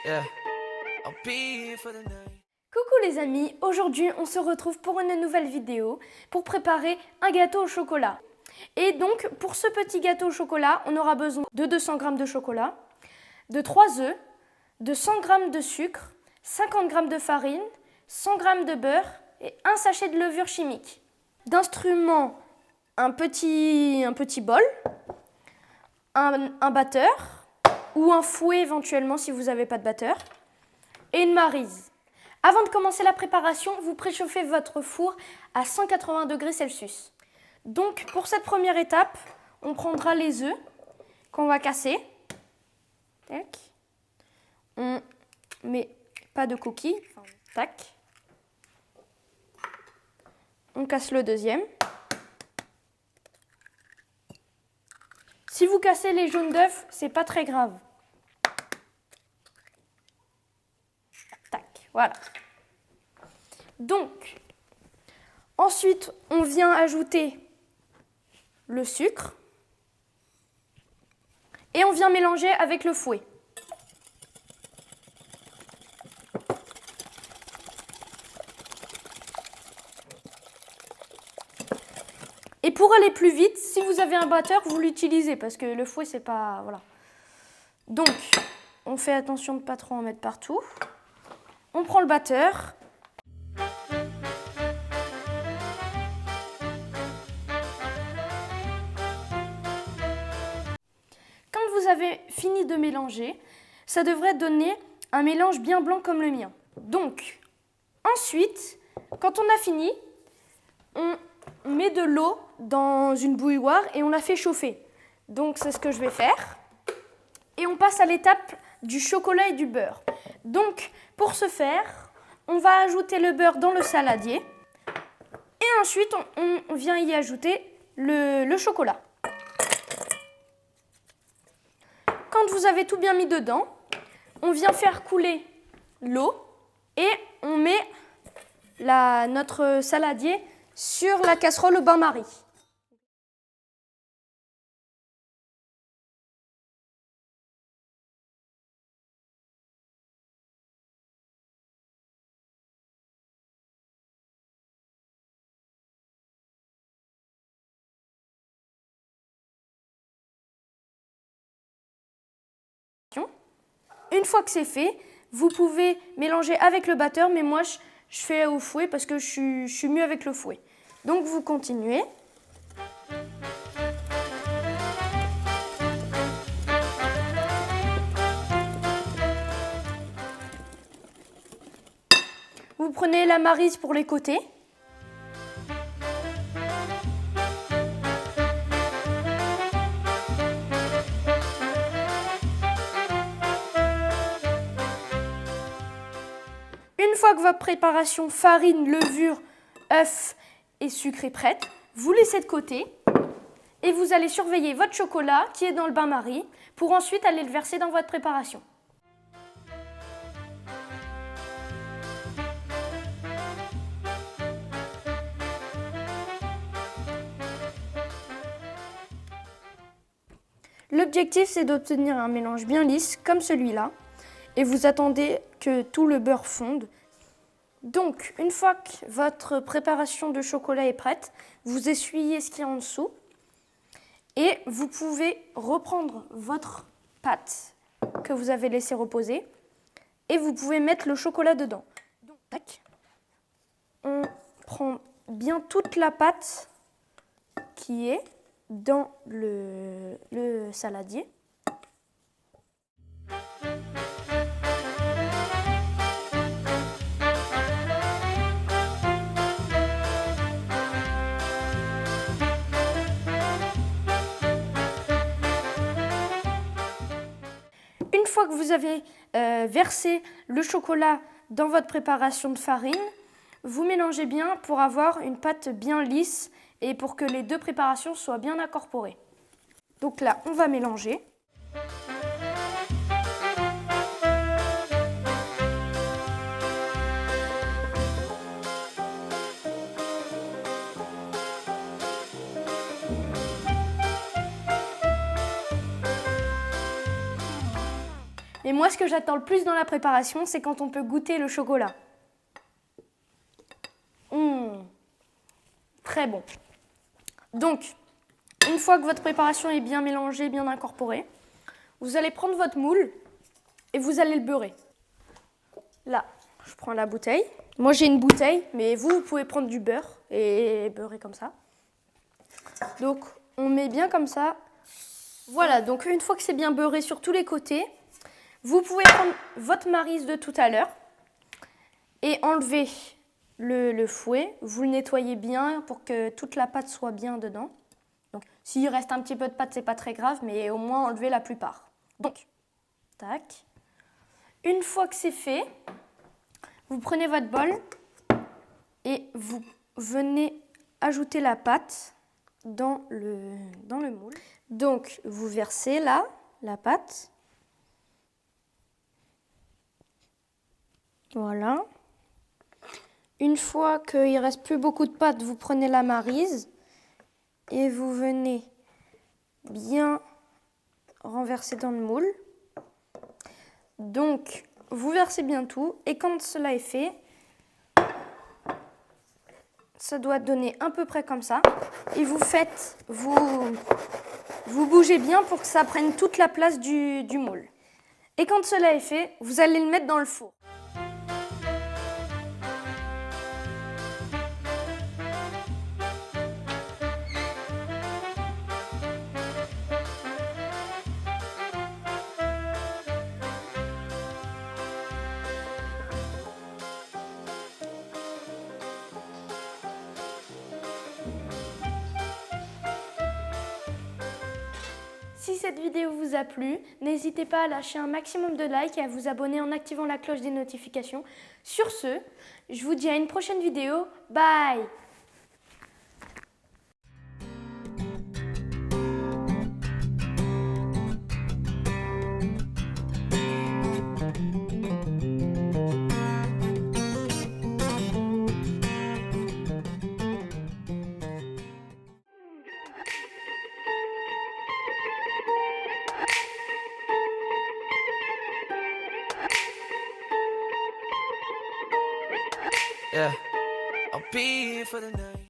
Yeah, I'll be here for the night. Coucou les amis, aujourd'hui on se retrouve pour une nouvelle vidéo pour préparer un gâteau au chocolat. Et donc pour ce petit gâteau au chocolat, on aura besoin de 200 g de chocolat, de 3 œufs, de 100 g de sucre, 50 g de farine, 100 g de beurre et un sachet de levure chimique. D'instruments, un petit bol, un batteur ou un fouet éventuellement si vous n'avez pas de batteur et une maryse. Avant de commencer la préparation, vous préchauffez votre four à 180 degrés Celsius. Donc pour cette première étape, on prendra les œufs qu'on va casser. Tac. On met pas de coquille. Tac. On casse le deuxième. Si vous cassez les jaunes d'œufs, c'est pas très grave. Tac, voilà. Donc, ensuite, on vient ajouter le sucre et on vient mélanger avec le fouet. Et pour aller plus vite, si vous avez un batteur, vous l'utilisez parce que le fouet, c'est pas... Voilà. Donc, on fait attention de ne pas trop en mettre partout. On prend le batteur. Quand vous avez fini de mélanger, ça devrait donner un mélange bien blanc comme le mien. Donc, ensuite, quand on a fini, on met de l'eau dans une bouilloire et on la fait chauffer. Donc, c'est ce que je vais faire. Et on passe à l'étape du chocolat et du beurre. Donc, pour ce faire, on va ajouter le beurre dans le saladier. Et ensuite, on vient y ajouter le chocolat. Quand vous avez tout bien mis dedans, on vient faire couler l'eau et on met notre saladier sur la casserole au bain-marie. Une fois que c'est fait, vous pouvez mélanger avec le batteur, mais moi je fais au fouet parce que je suis mieux avec le fouet. Donc vous continuez. Vous prenez la maryse pour les côtés. Une fois que votre préparation farine, levure, œufs et sucre est prête, vous laissez de côté et vous allez surveiller votre chocolat qui est dans le bain-marie pour ensuite aller le verser dans votre préparation. L'objectif, c'est d'obtenir un mélange bien lisse comme celui-là et vous attendez que tout le beurre fonde. Donc, une fois que votre préparation de chocolat est prête, vous essuyez ce qu'il y a en dessous et vous pouvez reprendre votre pâte que vous avez laissé reposer et vous pouvez mettre le chocolat dedans. Donc, tac. On prend bien toute la pâte qui est dans le saladier. Une fois que vous avez versé le chocolat dans votre préparation de farine, vous mélangez bien pour avoir une pâte bien lisse et pour que les deux préparations soient bien incorporées. Donc là, on va mélanger. Et moi, ce que j'attends le plus dans la préparation, c'est quand on peut goûter le chocolat. Très bon. Donc, une fois que votre préparation est bien mélangée, bien incorporée, vous allez prendre votre moule et vous allez le beurrer. Là, je prends la bouteille. Moi, j'ai une bouteille, mais vous pouvez prendre du beurre et beurrer comme ça. Donc, on met bien comme ça. Voilà, donc une fois que c'est bien beurré sur tous les côtés, vous pouvez prendre votre maryse de tout à l'heure et enlever le fouet. Vous le nettoyez bien pour que toute la pâte soit bien dedans. Donc, s'il reste un petit peu de pâte, c'est pas très grave, mais au moins enlever la plupart. Donc, tac. Une fois que c'est fait, vous prenez votre bol et vous venez ajouter la pâte dans le moule. Donc, vous versez là la pâte. Voilà. Une fois qu'il ne reste plus beaucoup de pâte, vous prenez la maryse et vous venez bien renverser dans le moule. Donc, vous versez bien tout et quand cela est fait, ça doit donner à peu près comme ça. Et vous bougez bien pour que ça prenne toute la place du moule. Et quand cela est fait, vous allez le mettre dans le four. Si cette vidéo vous a plu, n'hésitez pas à lâcher un maximum de likes et à vous abonner en activant la cloche des notifications. Sur ce, je vous dis à une prochaine vidéo. Bye! Yeah, I'll be here for the night.